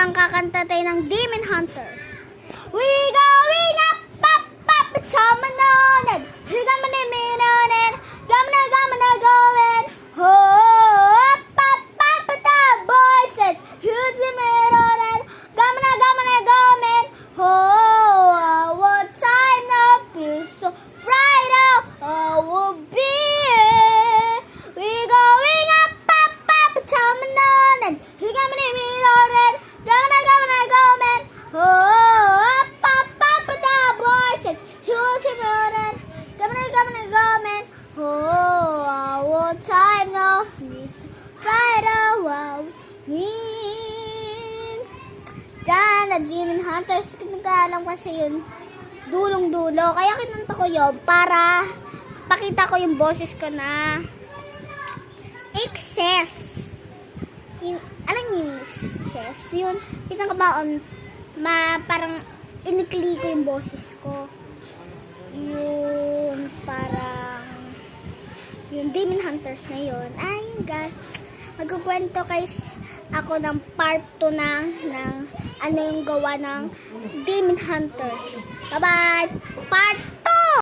lang kakanta tayo ng Demon Hunter. We going up, up, up, it's summoning. We gonna minute, gonna going. Oh, up, up, up, with the voices. Huge minute, gonna going. Oh, what time now feels so Friday. Oh, will be. We going up, up, it's summoning. We gonna minute, gonna going. Oh, up, up, with the voices. Huge minute, gonna going. Oh, what time now feels so Friday. Wow, win. Diyan, na Demon Hunters, kinagalang kasi yun dulong-dulo. Kaya kinanta ko yun para pakita ko yung boses ko na excess. Alam yung excess? Yun, pinakabaon, parang inikli ko yung boses ko. Yun, parang yung Demon Hunters na yun. Ayun guys, magkukwento ako ng part 2 ng ano yung gawa ng Demon Hunters. Bye-bye! Part